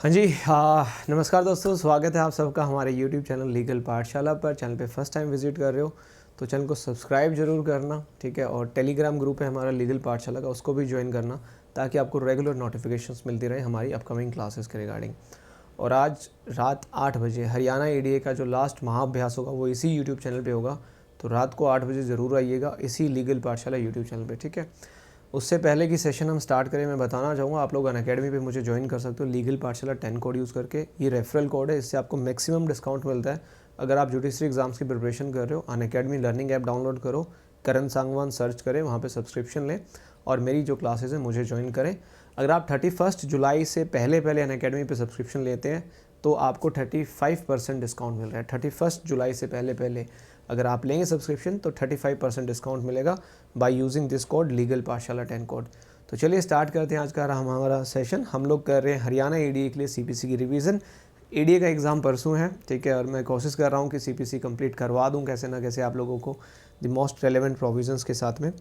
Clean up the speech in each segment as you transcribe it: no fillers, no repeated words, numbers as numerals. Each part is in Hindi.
हाँ जी, नमस्कार दोस्तों, स्वागत है आप सबका हमारे YouTube चैनल लीगल पाठशाला पर। चैनल पे फर्स्ट टाइम विजिट कर रहे हो तो चैनल को सब्सक्राइब जरूर करना, ठीक है। और टेलीग्राम ग्रुप है हमारा लीगल पाठशाला का, उसको भी ज्वाइन करना ताकि आपको रेगुलर नोटिफिकेशंस मिलती रहे हमारी अपकमिंग क्लासेस के रिगार्डिंग। और आज रात 8 बजे हरियाणा ADA का जो लास्ट महाअभ्यास होगा वो इसी यूट्यूब चैनल पर होगा, तो रात को 8 बजे ज़रूर आइएगा इसी लीगल पाठशाला यूट्यूब चैनल पर, ठीक है। उससे पहले की सेशन हम स्टार्ट करें, मैं बताना चाहूँगा आप लोग अनअकैडमी पे मुझे ज्वाइन कर सकते हो लीगल पाठशाला 10 कोड यूज़ करके। ये रेफरल कोड है, इससे आपको मैक्सिमम डिस्काउंट मिलता है अगर आप जुडिशरी एग्जाम्स की प्रिपरेशन कर रहे हो। अनअकैडमी लर्निंग ऐप डाउनलोड करो, करण सांगवान सर्च करें, वहाँ पे सब्सक्रिप्शन लें और मेरी जो क्लासेस हैं मुझे ज्वाइन करें। अगर आप 31 जुलाई से पहले अनअकैडमी पे सब्सक्रिप्शन लेते हैं तो आपको 35% डिस्काउंट मिल रहा है। 31 जुलाई से पहले अगर आप लेंगे सब्सक्रिप्शन तो 35% डिस्काउंट मिलेगा by using this code legal पाठशाला 10 कोड। तो चलिए स्टार्ट करते हैं आज का हमारा सेशन। हम लोग कर रहे हैं हरियाणा ADA के लिए CPC की रिवीजन। ADA का एग्ज़ाम परसों है, ठीक है, और मैं कोशिश कर रहा हूँ कि CPC कंप्लीट करवा दूँ कैसे ना कैसे आप लोगों को द मोस्ट रेलेवेंट प्रोविजंस के साथ में।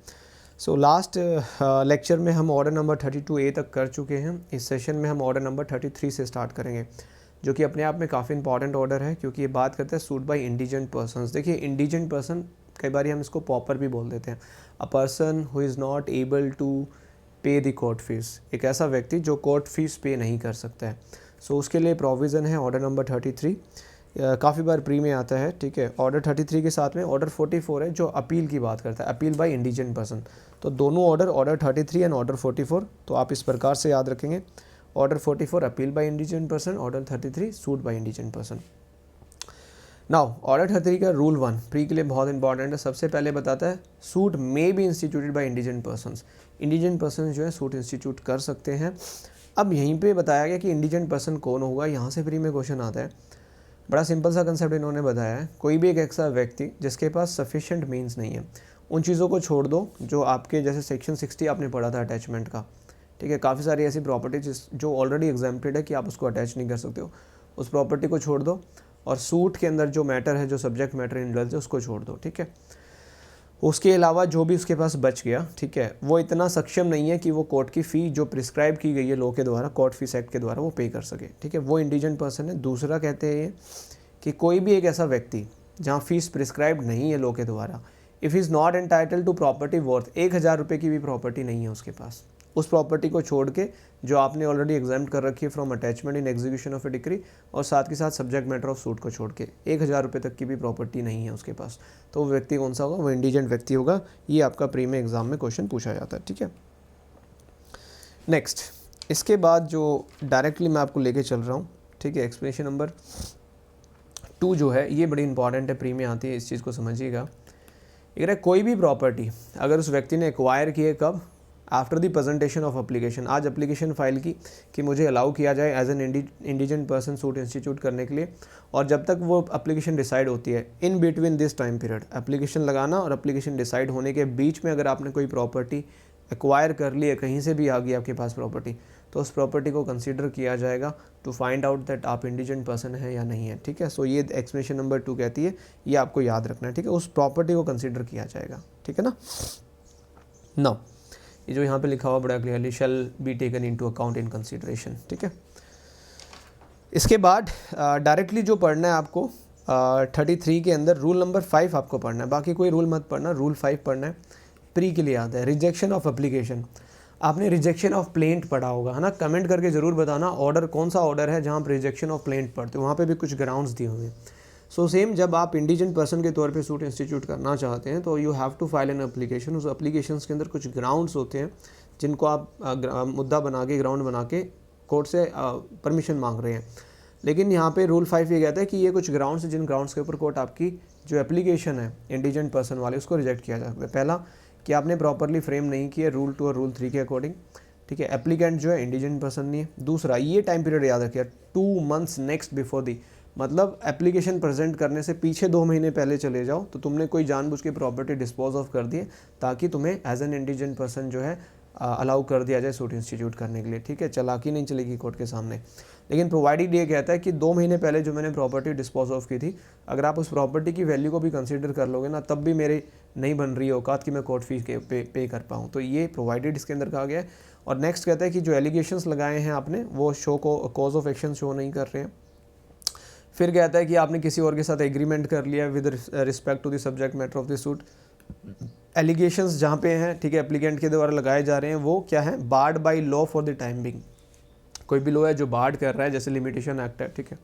सो लास्ट लेक्चर में हम ऑर्डर नंबर 32A तक कर चुके हैं। इस सेशन में हम ऑर्डर नंबर 33 से स्टार्ट करेंगे, जो कि अपने आप में काफ़ी इंपॉर्टेंट ऑर्डर है क्योंकि ये बात करते हैं सूट बाय इंडिजेंट पर्सन्स। देखिए, इंडिजेंट पर्सन कई बार हम इसको पॉपर भी बोल देते हैं। A person who is not able to pay the court fees, एक ऐसा व्यक्ति जो कोर्ट फीस पे नहीं कर सकता है। सो उसके लिए प्रोविज़न है ऑर्डर नंबर 33। काफ़ी बार प्री में आता है, ठीक है। ऑर्डर 33 के साथ में ऑर्डर 44 है जो अपील की बात करता है, अपील बाय इंडिजेंट पर्सन। तो दोनों ऑर्डर 33 एंड ऑर्डर 44, तो आप इस प्रकार से याद रखेंगे। Order 44 appeal by indigent person, order 33 suit by indigent person. Now order 33 का रूल 1 प्री के लिए बहुत इंपॉर्टेंट है। सबसे पहले बताता है suit may be instituted by indigent persons. Indigent person जो है सूट इंस्टीट्यूट कर सकते हैं। अब यहीं पे बताया गया कि इंडिजेंट पर्सन कौन होगा, यहाँ से प्री में क्वेश्चन आता है। बड़ा सिंपल सा कंसेप्ट इन्होंने बताया है, कोई भी एक ऐसा व्यक्ति जिसके पास सफिशिएंट मीन्स नहीं है। उन चीज़ों को छोड़ दो जो आपके जैसे सेक्शन 60 आपने पढ़ा था अटैचमेंट का, ठीक है। काफ़ी सारी ऐसी प्रॉपर्टी जो ऑलरेडी एग्जाम्प्टेड है कि आप उसको अटैच नहीं कर सकते हो, उस प्रॉपर्टी को छोड़ दो। और सूट के अंदर जो मैटर है, जो सब्जेक्ट मैटर इन्वॉल्व है, उसको छोड़ दो, ठीक है। उसके अलावा जो भी उसके पास बच गया, ठीक है, वो इतना सक्षम नहीं है कि वो कोर्ट की फ़ी जो प्रिस्क्राइब की गई है लॉ के द्वारा, कोर्ट फीस एक्ट के द्वारा, वो पे कर सके, ठीक है। वो इंडिजेंट पर्सन है। दूसरा कहते हैं ये कि कोई भी एक ऐसा व्यक्ति जहाँ फीस प्रिस्क्राइब नहीं है लॉ के द्वारा, if is not entitled to property worth 1000 रुपये की भी प्रॉपर्टी नहीं है उसके पास, उस प्रॉपर्टी को छोड़ के जो आपने ऑलरेडी एग्जाम कर रखी है from attachment in execution of A decree, और साथ के साथ सब्जेक्ट मैटर ऑफ सूट को छोड़ के 1000 रुपये तक की भी प्रॉपर्टी नहीं है उसके पास, तो वो व्यक्ति कौन सा होगा? वो इंडिजेंट व्यक्ति होगा। ये आपका प्री में एग्जाम में क्वेश्चन पूछा जाता है, ठीक है। नेक्स्ट, इसके बाद जो डायरेक्टली मैं आपको लेके चल रहा हूँ, ठीक है, एक्सप्लेनेशन नंबर 2 जो है ये बड़ी इंपॉर्टेंट है, प्री में आती है, इस चीज़ को समझिएगा। अगर कोई भी प्रॉपर्टी अगर उस व्यक्ति ने एक्वायर की है, कब? After the presentation of application. आज एप्लीकेशन फाइल की कि मुझे अलाउ किया जाए as an indigent person suit institute करने के लिए, और जब तक वो एप्लीकेशन डिसाइड होती है, in between this time period, application लगाना और एप्लीकेशन डिसाइड होने के बीच में अगर आपने कोई प्रॉपर्टी एक्वायर कर ली है, कहीं से भी आ गई आपके पास प्रॉपर्टी, तो उस प्रॉपर्टी को कंसीडर किया जाएगा टू फाइंड आउट दैट आप इंडिजेंट पर्सन है या नहीं है, ठीक है। सो ये एक्सप्लेनेशन नंबर 2 कहती है, ये आपको याद रखना है, ठीक है। उस प्रॉपर्टी को कंसीडर किया जाएगा, ठीक है ना। नाउ ये जो यहाँ पे लिखा हुआ बड़ा clearly, shall be taken into account in consideration, ठीक है। इसके बाद डायरेक्टली जो पढ़ना है आपको 33 के अंदर रूल नंबर 5 आपको पढ़ना है, बाकी कोई रूल मत पढ़ना, रूल 5 पढ़ना है। प्री के लिए आता है रिजेक्शन ऑफ एप्लीकेशन। आपने रिजेक्शन ऑफ प्लेंट पढ़ा होगा, है ना। कमेंट करके ज़रूर बताना ऑर्डर कौन सा ऑर्डर है जहाँ आप रिजेक्शन ऑफ प्लेंट पढ़ते हो, वहाँ पे भी कुछ ग्राउंड्स दिए हुए हैं। सो सेम, जब आप इंडिजेंट पर्सन के तौर पे सूट इंस्टीट्यूट करना चाहते हैं तो you have to file an application. उस एप्लीकेशन के अंदर कुछ ग्राउंड्स होते हैं जिनको आप मुद्दा बना के, ग्राउंड बना के कोर्ट से परमिशन मांग रहे हैं। लेकिन यहाँ पे रूल 5 ये कहता है कि ये कुछ ग्राउंड्स, जिन ग्राउंड्स के ऊपर कोर्ट आपकी जो एप्लीकेशन है इंडिजेंट पर्सन वाले, उसको रिजेक्ट किया जा सकता है। पहला कि आपने प्रॉपरली फ्रेम नहीं किया रूल 2 और रूल 3 के अकॉर्डिंग, ठीक है। एप्लीकेंट जो है इंडिजेंट पर्सन नहीं है। दूसरा, ये टाइम पीरियड याद रखिए, 2 मंथ्स नेक्स्ट बिफोर दी, मतलब एप्लीकेशन प्रेजेंट करने से पीछे 2 महीने पहले चले जाओ तो तुमने कोई जानबूझ के प्रॉपर्टी डिस्पोज ऑफ कर दी है ताकि तुम्हें एज एन इंडिजेंट पर्सन जो है अलाउ कर दिया जाए सूट इंस्टीट्यूट करने के लिए, ठीक है। चालाकी नहीं चलेगी कोर्ट के सामने। लेकिन प्रोवाइडेड ये कहता है कि 2 महीने पहले जो मैंने प्रॉपर्टी डिस्पोज ऑफ की थी, अगर आप उस प्रॉपर्टी की वैल्यू को भी कंसीडर कर लोगे ना, तब भी मेरी नहीं बन रही औकात कि मैं कोर्ट फीस पे कर पाऊँ। तो ये प्रोवाइडेड इसके अंदर कहा गया है। और नेक्स्ट कहता है कि जो एलिगेशंस लगाए हैं आपने वो शो को कॉज ऑफ एक्शन शो नहीं कर रहे हैं। फिर कहता है कि आपने किसी और के साथ एग्रीमेंट कर लिया with respect to the subject matter of the suit. Allegations जहाँ पे हैं, ठीक है, एप्लीकेंट के द्वारा लगाए जा रहे हैं, वो क्या है, barred by law for the time being. कोई भी लॉ है जो बार्ड कर रहा है, जैसे लिमिटेशन एक्ट है, ठीक है,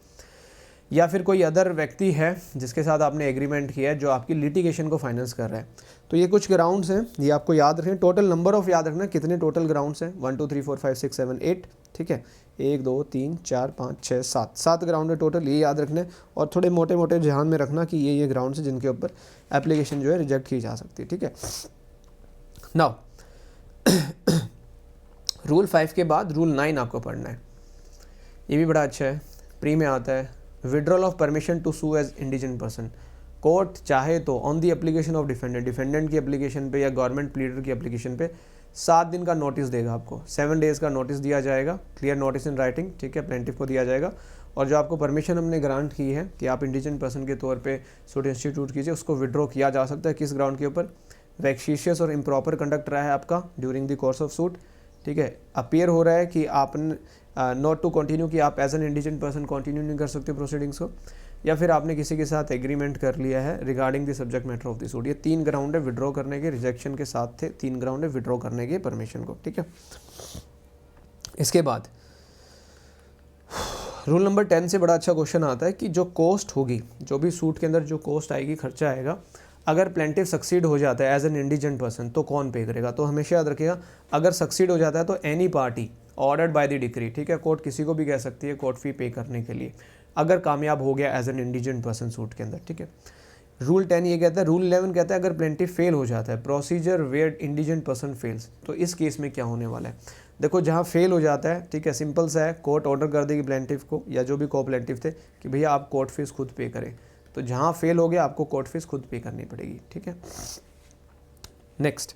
या फिर कोई अदर व्यक्ति है जिसके साथ आपने एग्रीमेंट किया है जो आपकी लिटिगेशन को फाइनेंस कर रहा है। तो ये कुछ ग्राउंड्स हैं, ये आपको याद रखें। टोटल नंबर ऑफ याद रखना, कितने टोटल ग्राउंड्स हैं, 1 2 3 4 5 6 7 8, ठीक है, 1 2 3 4 5 6 7 ग्राउंड है टोटल, ये याद रखने। और थोड़े मोटे मोटे ध्यान में रखना कि ये ग्राउंड्स हैं जिनके ऊपर एप्लीकेशन जो है रिजेक्ट की जा सकती है, ठीक है। नाउ रूल 5 के बाद रूल 9 आपको पढ़ना है। ये भी बड़ा अच्छा है, प्री में आता है। Withdrawal of permission to sue as indigent person. Court चाहे तो on the application of defendant की एप्लीकेशन पे या गवर्नमेंट प्लीडर की एप्लीकेशन पे 7 दिन का नोटिस देगा आपको, 7 डेज़ का नोटिस दिया जाएगा, क्लियर नोटिस इन राइटिंग, ठीक है, प्लेंटिफ को दिया जाएगा। और जो आपको परमिशन हमने ग्रांट की है कि आप इंडिजेंट पर्सन के तौर पे सूट इंस्टीट्यूट कीजिए, उसको विड्रॉ किया जा सकता है। किस ग्राउंड के ऊपर, वैक्सीशियस और इम्प्रॉपर कंडक्ट रहा है आपका during the course of suit, ठीक है, अपीयर हो रहा है कि आप नॉट टू कंटिन्यू, कि आप as an indigent person continue नहीं कर सकते प्रोसीडिंग्स को, या फिर आपने किसी के साथ एग्रीमेंट कर लिया है regarding the subject matter of the suit. ये 3 ग्राउंड है विड्रॉ करने के, रिजेक्शन के साथ थे 3 ग्राउंड है विड्रॉ करने के परमिशन को, ठीक है। इसके बाद रूल नंबर 10 से बड़ा अच्छा क्वेश्चन आता है कि जो कॉस्ट होगी, जो भी सूट के अंदर जो कॉस्ट आएगी, खर्चा आएगा, अगर प्लेंटिफ सक्सीड हो जाता है एज एन इंडिजेंट पर्सन तो कौन पे करेगा। तो हमेशा याद रखिएगा, अगर सक्सीड हो जाता है तो any party ordered by the decree, ठीक है, कोर्ट किसी को भी कह सकती है कोर्ट फी पे करने के लिए, अगर कामयाब हो गया as an indigent person suit के अंदर, ठीक है। रूल 10 ये कहता है। रूल 11 कहता है अगर प्लेंटिफ फेल हो जाता है, procedure where indigent person fails, तो इस केस में क्या होने वाला है। देखो जहाँ फेल हो जाता है, ठीक है, सिंपल सा है, कोर्ट ऑर्डर कर देगी प्लेंटिफ को या जो भी को प्लेंटिफ थे कि भैया आप कोर्ट फीस खुद पे करें। तो जहाँ फेल हो गया आपको कोर्ट फीस खुद पे करनी पड़ेगी, ठीक है। नेक्स्ट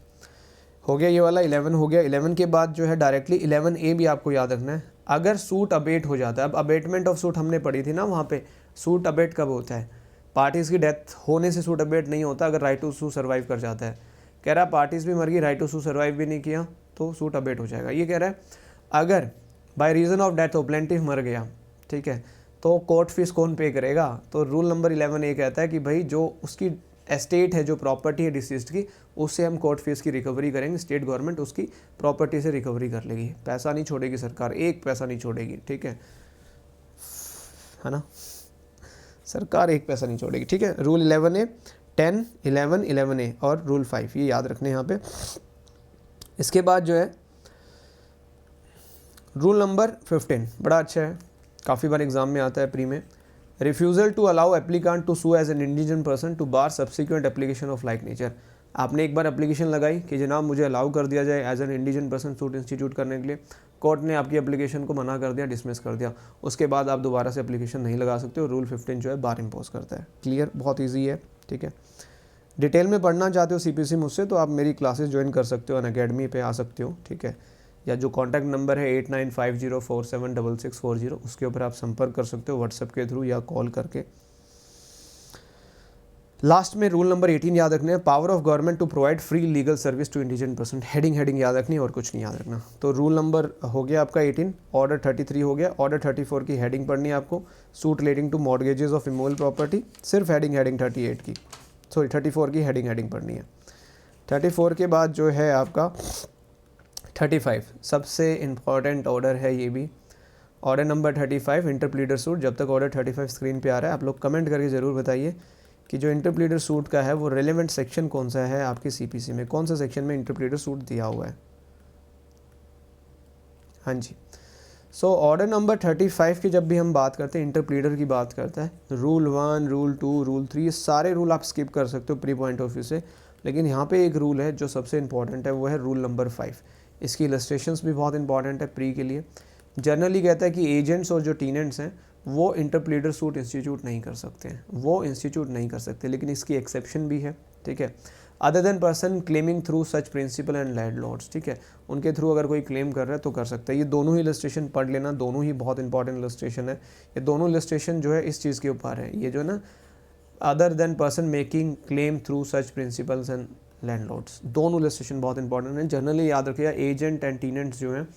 हो गया ये वाला, 11 हो गया। 11 के बाद जो है डायरेक्टली 11A भी आपको याद रखना है। अगर सूट अबेट हो जाता है, अब अबेटमेंट ऑफ सूट हमने पढ़ी थी ना, वहाँ पे सूट अबेट कब होता है, पार्टीज़ की डेथ होने से सूट अबेट नहीं होता, अगर राइट टू सू सर्वाइव कर जाता है। कह रहा है पार्टीज़ भी मर गई, राइट टू सू सर्वाइव भी नहीं किया, तो सूट अबेट हो जाएगा। ये कह रहा है अगर बाय रीज़न ऑफ डेथ हो, प्लेंटिफ मर गया, ठीक है, तो कोर्ट फीस कौन पे करेगा। तो रूल नंबर 11A कहता है कि भाई जो उसकी एस्टेट है, जो प्रॉपर्टी है डिसीज्ड की, उससे हम कोर्ट फीस की रिकवरी करेंगे। स्टेट गवर्नमेंट उसकी प्रॉपर्टी से रिकवरी कर लेगी, पैसा नहीं छोड़ेगी सरकार, एक पैसा नहीं छोड़ेगी, ठीक है ना, सरकार एक पैसा नहीं छोड़ेगी, ठीक है। रूल 11A, 10, 11, 11A और रूल 5 ये याद रखने यहाँ पे। इसके बाद जो है रूल नंबर 15 बड़ा अच्छा है, काफ़ी बार एग्जाम में आता है प्री में। Refusal to allow applicant to sue as an indigent person to bar subsequent application of like nature. आपने एक बार एप्लीकेशन लगाई कि जनाब मुझे अलाउ कर दिया जाए as an indigent person suit institute करने के लिए, कोर्ट ने आपकी एप्लीकेशन को मना कर दिया, डिसमिस कर दिया, उसके बाद आप दोबारा से एप्लीकेशन नहीं लगा सकते हो। रूल 15 जो है बार इम्पोज करता है। क्लियर, बहुत ईजी है, ठीक है। डिटेल में पढ़ना चाहते हो CPC मुझसे तो आप मेरी क्लासेस ज्वाइन कर सकते हो, अनअकैडमी पे आ सकते हो, ठीक है, या जो कॉन्टैक्ट नंबर है 8950476640 उसके ऊपर आप संपर्क कर सकते हो व्हाट्सएप के थ्रू या कॉल करके। लास्ट में रूल नंबर 18 याद रखना है, power of government to provide free legal service to indigent person. Heading याद रखनी है और कुछ नहीं याद रखना। तो रूल नंबर हो गया आपका 18, ऑर्डर 33 हो गया। ऑर्डर 34 की हेडिंग पढ़नी है आपको, suit relating to mortgages of immovable property, सिर्फ हेडिंग 38 की, सॉरी 34 की हेडिंग पढ़नी है। 34 के बाद जो है आपका 35 सबसे इम्पॉर्टेंट ऑर्डर है, ये भी ऑर्डर नंबर 35 इंटरप्लीडर सूट। जब तक ऑर्डर 35 स्क्रीन पे आ रहा है आप लोग कमेंट करके ज़रूर बताइए कि जो इंटरप्लीडर सूट का है वो रेलेवेंट सेक्शन कौन सा है आपके CPC में, कौन सा सेक्शन में इंटरप्लीडर सूट दिया हुआ है। हाँ जी, सो ऑर्डर नंबर 35 की जब भी हम बात करते हैं, इंटरप्लीडर की बात करता है, रूल 1, रूल 2, रूल 3 सारे रूल आप स्किप कर सकते हो प्री पॉइंट ऑफ व्यू से, लेकिन यहाँ पे एक रूल है जो सबसे इंपॉर्टेंट है, वो है रूल नंबर 5। इसकी इलस्ट्रेशंस भी बहुत इंपॉर्टेंट है प्री के लिए। जनरली कहता है कि एजेंट्स और जो टीनेंट्स हैं वो इंटरप्लीडर सूट इंस्टीट्यूट नहीं कर सकते हैं, वो इंस्टीट्यूट नहीं कर सकते, लेकिन इसकी एक्सेप्शन भी है, ठीक है। Other than person claiming through such principal and landlords, ठीक है, उनके थ्रू अगर कोई क्लेम कर रहा है तो कर सकता है। ये दोनों ही इलस्ट्रेशन पढ़ लेना, दोनों ही बहुत इंपॉर्टेंट इलस्ट्रेशन है। ये दोनों इलस्ट्रेशन जो है इस चीज़ के ऊपर है, ये जो है ना other than person making claim through such principals and landlords, दोनों इलस्ट्रेशन बहुत इंपॉर्टेंट है। जनरली याद रखिएगा एजेंट एंड टेनेंट्स जो हैं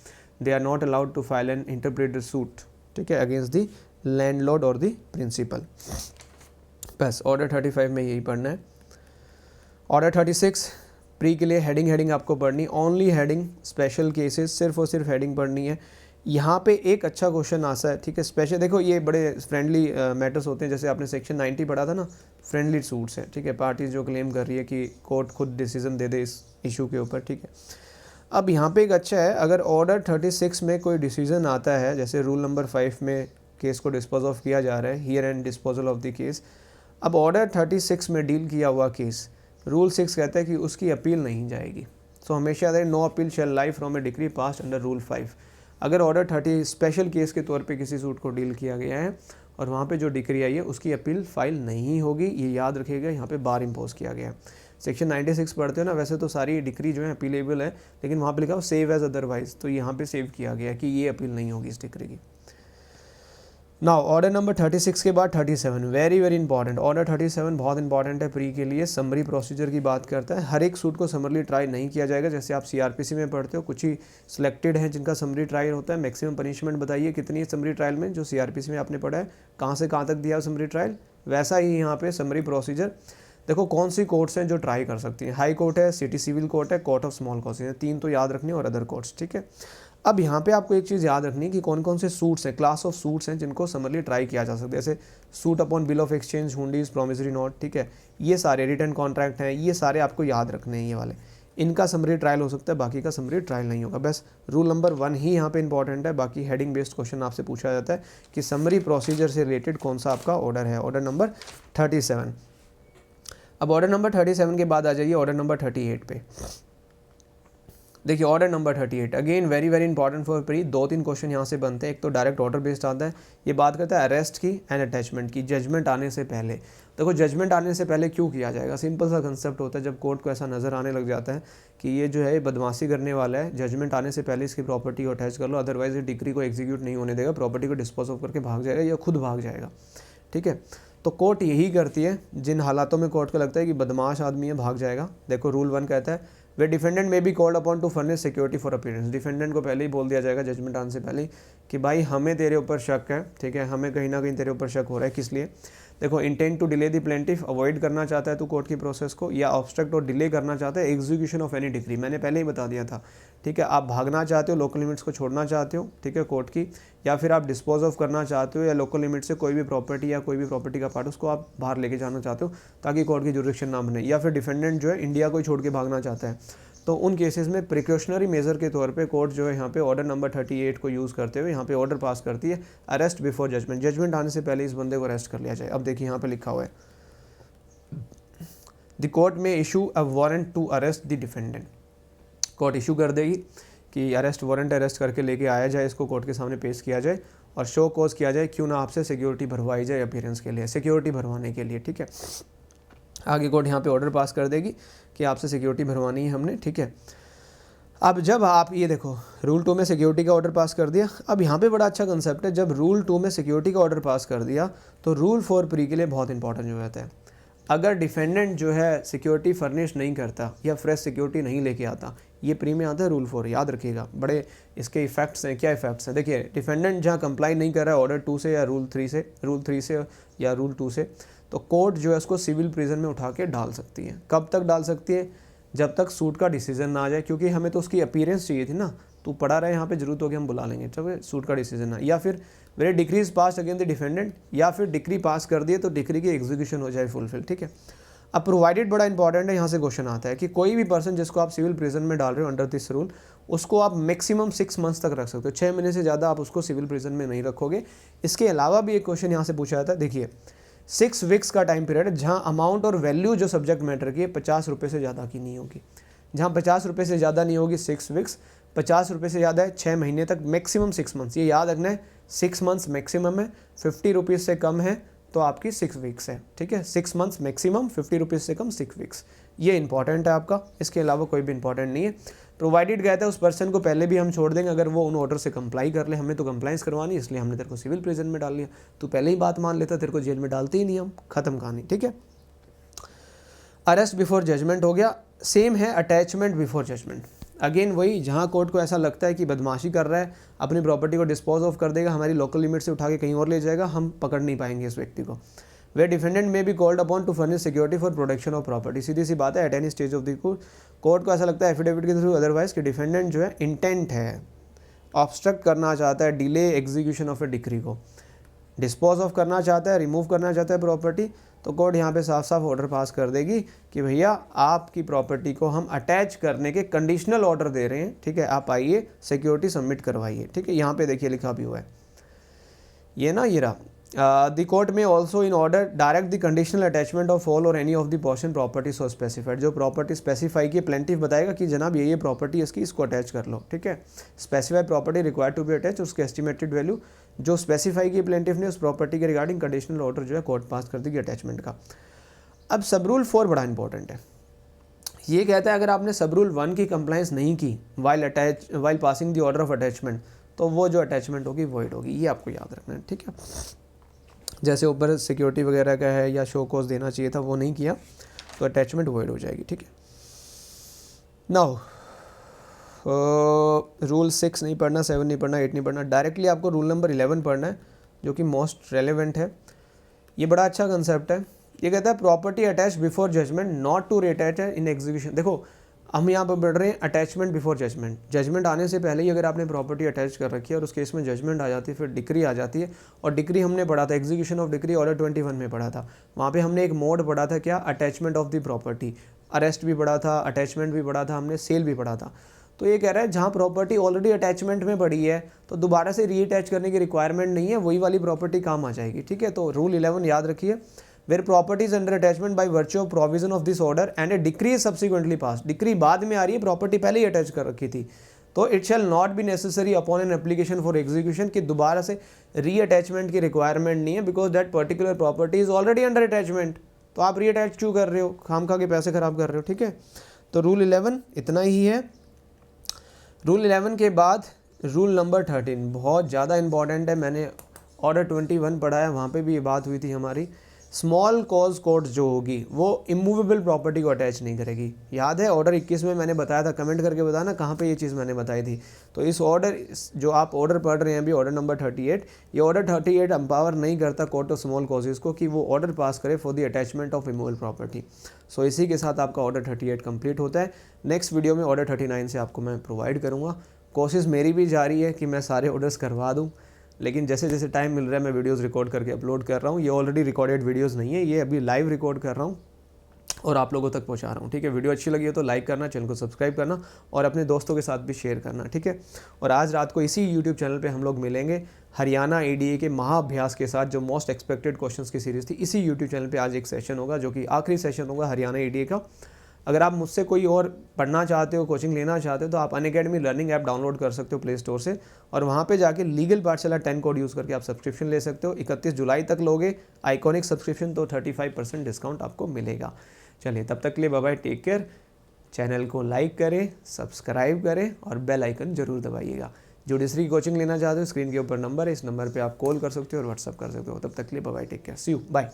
they are not allowed to file an interpreter suit, ठीक है, अगेंस्ट द लैंडलॉर्ड और द प्रिंसिपल। बस ऑर्डर 35 में यही पढ़ना है। ऑर्डर 36 प्री के लिए हेडिंग आपको पढ़नी, ओनली हेडिंग, स्पेशल केसेस, सिर्फ और सिर्फ हेडिंग पढ़नी है। यहाँ पे एक अच्छा क्वेश्चन आता है, ठीक है, स्पेशल, देखो ये बड़े फ्रेंडली मैटर्स होते हैं, जैसे आपने सेक्शन 90 पढ़ा था ना, फ्रेंडली सूट्स हैं, ठीक है, पार्टीज जो क्लेम कर रही है कि कोर्ट खुद डिसीजन दे दे इस इशू के ऊपर, ठीक है। अब यहाँ पे एक अच्छा है, अगर ऑर्डर 36 में कोई डिसीजन आता है, जैसे रूल नंबर 5 में केस को डिस्पोज ऑफ किया जा रहा है, here and disposal of the case. अब ऑर्डर 36 में डील किया हुआ केस, रूल 6 कहता है कि उसकी अपील नहीं जाएगी। सो हमेशा याद, no appeal shall lie from a decree passed under rule 5। अगर ऑर्डर 30 स्पेशल केस के तौर पे किसी सूट को डील किया गया है और वहाँ पे जो डिक्री आई है उसकी अपील फाइल नहीं होगी, ये याद रखिएगा, यहाँ पे बार इम्पोज किया गया है। सेक्शन 96 पढ़ते हो ना, वैसे तो सारी डिक्री जो है अपीलेबल है, लेकिन वहाँ पे लिखा हो सेव एज अदरवाइज, तो यहाँ पे सेव किया गया कि ये अपील नहीं होगी इस डिक्री की। नाउ ऑर्डर नंबर 36 के बाद 37, वेरी वेरी इंपॉर्टेंट। ऑर्डर 37 बहुत इंपॉर्टेंट है प्री के लिए, समरी प्रोसीजर की बात करता है। हर एक सूट को समरली ट्राई नहीं किया जाएगा, जैसे आप सीआरपीसी में पढ़ते हो, कुछ ही सिलेक्टेड हैं जिनका समरी ट्रायल होता है। मैक्सिमम पनिशमेंट बताइए कितनी है समरी ट्रायल में, जो सीआरपीसी में आपने पढ़ा है, कहाँ से कहाँ तक दिया समरी ट्रायल, वैसा ही यहाँ पे समरी प्रोसीजर। देखो कौन सी कोर्ट्स हैं जो ट्राई कर सकती हैं, हाई कोर्ट है, सिटी सिविल कोर्ट है, कोर्ट ऑफ स्मॉल कॉजेज, 3 तो याद रखनी और अदर कोर्ट्स, ठीक है। अब यहाँ पे आपको एक चीज़ याद रखनी है कि कौन कौन से सूट्स हैं, क्लास ऑफ सूट्स हैं जिनको समरली ट्राई किया जा सकता है, जैसे suit upon bill of exchange, hundis, promissory note, ठीक है, ये सारे रिटर्न कॉन्ट्रैक्ट हैं, ये सारे आपको याद रखने हैं, ये वाले, इनका समरी ट्रायल हो सकता है, बाकी का समरी ट्रायल नहीं होगा। बस रूल नंबर 1 ही यहाँ पे इंपॉर्टेंट है, बाकी हेडिंग बेस्ड क्वेश्चन आपसे पूछा जाता है कि समरी प्रोसीजर से रिलेटेड कौन सा आपका ऑर्डर है, ऑर्डर नंबर 37। अब ऑर्डर नंबर 37 के बाद आ जाइए ऑर्डर नंबर 38 पे। देखिए order number 38 again very very important for pre, 2-3 question यहाँ से बनते हैं। एक तो डायरेक्ट ऑर्डर बेस्ड आता है, ये बात करता है अरेस्ट की एंड अटैचमेंट की, जजमेंट आने से पहले। देखो जजमेंट आने से पहले क्यों किया जाएगा, सिंपल सा कंसेप्ट होता है, जब कोर्ट को ऐसा नज़र आने लग जाता है कि ये जो है बदमाशी करने वाला है, जजमेंट आने से पहले इसकी प्रॉपर्टी को अटैच कर लो, अदरवाइज ये डिक्री को एग्जीक्यूट नहीं होने देगा, प्रॉपर्टी को डिस्पोज ऑफ करके भाग जाएगा या खुद भाग जाएगा, ठीक है। तो कोर्ट यही करती है जिन हालातों में कोर्ट को लगता है कि बदमाश आदमी है, भाग जाएगा। देखो रूल 1 कहता है वे defendant may be called upon to furnish security for appearance, defendant को पहले ही बोल दिया जाएगा जजमेंट आने से पहले कि भाई हमें तेरे ऊपर शक है, ठीक है, हमें कहीं ना कहीं तेरे ऊपर शक हो रहा है, किस लिए। देखो intent to delay the plaintiff, avoid करना चाहता है तो कोर्ट की प्रोसेस को, या ऑब्स्ट्रक्ट और डिले करना चाहता है एग्जीक्यूशन ऑफ एनी डिक्री, मैंने पहले ही बता दिया था, ठीक है। आप भागना चाहते हो, लोकल लिमिट्स को छोड़ना चाहते हो, ठीक है, कोर्ट की, या फिर आप डिस्पोज ऑफ करना चाहते हो या लोकल लिमिट से कोई भी प्रॉपर्टी या कोई भी प्रॉपर्टी का पार्ट उसको आप बाहर लेके जाना चाहते हो ताकि कोर्ट की जुरिडिक्शन ना बने, या फिर डिफेंडेंट जो है इंडिया को छोड़ के भागना चाहता है, तो उन केसेस में प्रिकॉशनरी मेजर के तौर पे कोर्ट जो है यहाँ पे ऑर्डर नंबर 38 को यूज़ करते हुए यहाँ पे ऑर्डर पास करती है अरेस्ट बिफोर जजमेंट, जजमेंट आने से पहले इस बंदे को अरेस्ट कर लिया जाए। अब देखिए यहाँ पे लिखा हुआ है द कोर्ट में issue a warrant to arrest the defendant, court issue कर देगी कि अरेस्ट वारंट अरेस्ट करके लेके आया जाए, इसको कोर्ट के सामने पेश किया जाए और शो कॉज किया जाए क्यों ना आपसे सिक्योरिटी भरवाई जाए अपीयरेंस के लिए, सिक्योरिटी भरवाने के लिए, ठीक है। आगे कोर्ट यहाँ पे ऑर्डर पास कर देगी कि आपसे सिक्योरिटी भरवानी है हमने, ठीक है। अब जब आप ये देखो रूल 2 में सिक्योरिटी का ऑर्डर पास कर दिया, अब यहाँ पे बड़ा अच्छा कंसेप्ट है, जब रूल 2 में सिक्योरिटी का ऑर्डर पास कर दिया तो रूल 4 प्री के लिए बहुत इंपॉर्टेंट हो जाता है। अगर डिफेंडेंट जो है सिक्योरिटी फर्निश नहीं करता या फ्रेश सिक्योरिटी नहीं लेके आता, ये प्री में आता है रूल 4, याद रखिएगा, बड़े इसके इफेक्ट्स हैं। क्या इफेक्ट्स हैं, देखिए डिफेंडेंट जहाँ कंप्लाई नहीं कर रहा है ऑर्डर 2 से या रूल 3 से या रूल 2 से, तो कोर्ट जो है उसको सिविल प्रिजन में उठा के डाल सकती है। कब तक डाल सकती है, जब तक सूट का डिसीजन ना आ जाए, क्योंकि हमें तो उसकी अपीयरेंस चाहिए थी ना, तो पढ़ा रहे यहाँ पे जरूरत होगी हम बुला लेंगे जब सूट का डिसीजन ना, या फिर मेरे decree is pass against the defendant, या फिर डिक्री पास कर दिए तो डिक्री की एग्जीक्यूशन हो जाए फुलफिल, ठीक है। अब प्रोवाइडेड बड़ा इंपॉर्टेंट है, यहाँ से क्वेश्चन आता है कि कोई भी पर्सन जिसको आप सिविल प्रिजन में डाल रहे हो अंडर दिस रूल, उसको आप मैक्सिमम 6 मंथ्स तक रख सकते हो, 6 महीने से ज़्यादा आप उसको सिविल प्रिजन में नहीं रखोगे। इसके अलावा भी एक क्वेश्चन यहाँ से पूछा जाता है, देखिए 6 वीक्स का टाइम पीरियड, जहाँ अमाउंट और वैल्यू जो सब्जेक्ट मैटर की है 50 रुपये से ज़्यादा की नहीं होगी, जहाँ 50 रुपये से ज़्यादा नहीं होगी 6 वीक्स, 50 रुपये से ज़्यादा है 6 महीने तक, मैक्सिमम 6 मंथ्स, ये याद रखना है, 6 मंथ्स मैक्सिमम है, 50 रुपीज़ से कम है तो आपकी 6 वीक्स है, ठीक है, 6 मंथ्स मैक्सिमम, 50 रुपीज़ से कम 6 वीक्स, ये इंपॉर्टेंट है आपका, इसके अलावा कोई भी इंपॉर्टेंट नहीं है। प्रोवाइडेड कहता है उस पर्सन को पहले भी हम छोड़ देंगे अगर वो उन ऑर्डर से कंप्लाई कर ले, हमें तो कंप्लाइंस करवानी है इसलिए हमने तेरे को सिविल प्रिजन में डाल लिया, तू पहले ही बात मान लेता तेरे को जेल में डालते ही नहीं हम, खत्म कहानी, ठीक है। अरेस्ट बिफोर जजमेंट हो गया, सेम है अटैचमेंट बिफोर जजमेंट। अगेन वही, जहाँ कोर्ट को ऐसा लगता है कि बदमाशी कर रहा है, अपनी प्रॉपर्टी को डिस्पोज ऑफ कर देगा, हमारी लोकल लिमिट से उठा के कहीं और ले जाएगा, हम पकड़ नहीं पाएंगे इस व्यक्ति को। वे defendant may be called upon to furnish security for protection of property. सीधी सी बात है, at any stage of the court को ऐसा लगता है एफिडेविट के थ्रू अदरवाइज कि डिफेंडेंट जो है इंटेंट है, ऑब्स्ट्रक्ट करना चाहता है, delay execution of A decree को, डिस्पोज ऑफ करना चाहता है, रिमूव करना चाहता है प्रॉपर्टी, तो कोर्ट यहाँ पे साफ साफ ऑर्डर पास कर देगी कि भैया आपकी प्रॉपर्टी को हम अटैच करने के कंडीशनल ऑर्डर दे रहे हैं, ठीक है, आप आइए सिक्योरिटी सबमिट करवाइए, ठीक है। यहाँ पे देखिए लिखा भी हुआ है ये ना, ये रहा, the court may also in order direct the conditional attachment of all और any of the portion property so specified. जो प्रॉपर्टी स्पेसिफाई की प्लेंटिफ बताएगा कि जनाब ये प्रॉपर्टी इसकी, इसको अटैच कर लो, ठीक है। Specified property required to be attach, उसके एस्टिमेटेड वैल्यू जो स्पेसिफाई की प्लेंटिफ ने उस प्रॉपर्टी के रिगार्डिंग कंडीशनल ऑर्डर जो है कोर्ट पास कर देगी अटैचमेंट का। अब सब रूल 4 बड़ा इंपॉर्टेंट है, ये कहता है अगर आपने सब रूल 1 की कंप्लाइंस नहीं की while passing the order of attachment, तो वो जो अटैचमेंट होगी वॉइड होगी, ये आपको याद रखना है, ठीक है। जैसे ऊपर सिक्योरिटी वगैरह का है या शो कॉज देना चाहिए था वो नहीं किया तो अटैचमेंट वॉइड हो जाएगी, ठीक है। नाउ रूल 6 नहीं पढ़ना, 7 नहीं पढ़ना, 8 नहीं पढ़ना, डायरेक्टली आपको रूल नंबर 11 पढ़ना है जो कि मोस्ट रेलेवेंट है। ये बड़ा अच्छा कंसेप्ट है। ये कहता है property attach before judgment not to reattach in execution. देखो हम यहाँ पर पढ़ रहे हैं अटैचमेंट बिफोर जजमेंट, जजमेंट आने से पहले ही अगर आपने प्रॉपर्टी अटैच कर रखी है और उस केस में जजमेंट आ जाती है, फिर डिक्री आ जाती है, और डिक्री हमने पढ़ा था एग्जीक्यूशन ऑफ डिक्री ऑर्डर 21 में पढ़ा था, वहाँ पे हमने एक मोड पढ़ा था क्या, attachment of the property, arrest भी पढ़ा था, अटैचमेंट भी पढ़ा था हमने, सेल भी पढ़ा था। तो ये कह रहा है जहाँ प्रॉपर्टी ऑलरेडी अटैचमेंट में पड़ी है तो दोबारा से रीअटैच करने की रिक्वायरमेंट नहीं है, वही वाली प्रॉपर्टी काम आ जाएगी, ठीक है। तो रूल 11 याद रखिए, where property is under attachment by virtue of provision of this order and a decree is subsequently passed, decree बाद में आ रही है, प्रॉपर्टी पहले ही अटैच कर रखी थी, तो it shall not be necessary upon an application for execution कि दोबारा से रीअटैचमेंट की रिक्वायरमेंट नहीं है, because that particular property is already under attachment, तो आप रीअटैच क्यों कर रहे हो, खामखा के पैसे खराब कर रहे हो, ठीक है। तो रूल 11 इतना ही है। रूल 11 के बाद रूल नंबर 13 बहुत ज़्यादा इंपॉर्टेंट है, मैंने ऑर्डर 21 पढ़ा है, वहाँ पे भी ये बात हुई थी हमारी। स्मॉल कॉज कोर्ट जो होगी वो इमूवेबल प्रॉपर्टी को अटैच नहीं करेगी। याद है ऑर्डर 21 में मैंने बताया था, कमेंट करके बताना कहाँ पे ये चीज़ मैंने बताई थी। तो इस ऑर्डर जो आप ऑर्डर पढ़ रहे हैं अभी, ऑर्डर नंबर 38, ये ऑर्डर 38 एम्पावर नहीं करता कोर्ट ऑफ स्मॉल कॉजेज़ को कि वो ऑर्डर पास करे for the attachment of immovable property. So इसी के साथ आपका ऑर्डर 38 कंप्लीट होता है। नेक्स्ट वीडियो में ऑर्डर 39 से आपको मैं प्रोवाइड करूँगा। कोशिश मेरी भी जारी है कि मैं सारे ऑर्डर्स करवा दूँ, लेकिन जैसे जैसे टाइम मिल रहा है मैं वीडियोस रिकॉर्ड करके अपलोड कर रहा हूँ। ये ऑलरेडी रिकॉर्डेड वीडियोस नहीं है, ये अभी लाइव रिकॉर्ड कर रहा हूँ और आप लोगों तक पहुँचा रहा हूँ, ठीक है। वीडियो अच्छी लगी हो तो लाइक करना, चैनल को सब्सक्राइब करना और अपने दोस्तों के साथ भी शेयर करना, ठीक है। और आज रात को इसी यूट्यूब चैनल पर हम लोग मिलेंगे हरियाणा ADA के महाअभ्यास के साथ, जो मोस्ट एक्सपेक्टेड क्वेश्चंस की सीरीज़ थी। इसी यूट्यूब चैनल पर आज एक सेशन होगा जो कि आखिरी सेशन होगा हरियाणा ADA का। अगर आप मुझसे कोई और पढ़ना चाहते हो, कोचिंग लेना चाहते हो, तो आप अनअकैडमी लर्निंग ऐप डाउनलोड कर सकते हो प्ले स्टोर से, और वहाँ पे जाके लीगल पाठशाला 10 कोड यूज़ करके आप सब्सक्रिप्शन ले सकते हो। 31 जुलाई तक लोगे आइकॉनिक सब्सक्रिप्शन तो 35% डिस्काउंट आपको मिलेगा। चलिए तब तक के लिए bye bye, take care. Channel को लाइक करें, सब्सक्राइब करें और बेल आइकन जरूर दबाइएगा। जो दूसरी कोचिंग लेना चाहते हो, स्क्रीन के ऊपर नंबर है, इस नंबर पर आप कॉल कर सकते हो और व्हाट्सअप कर सकते हो। तब तक के लिए bye bye, take care, see you, bye.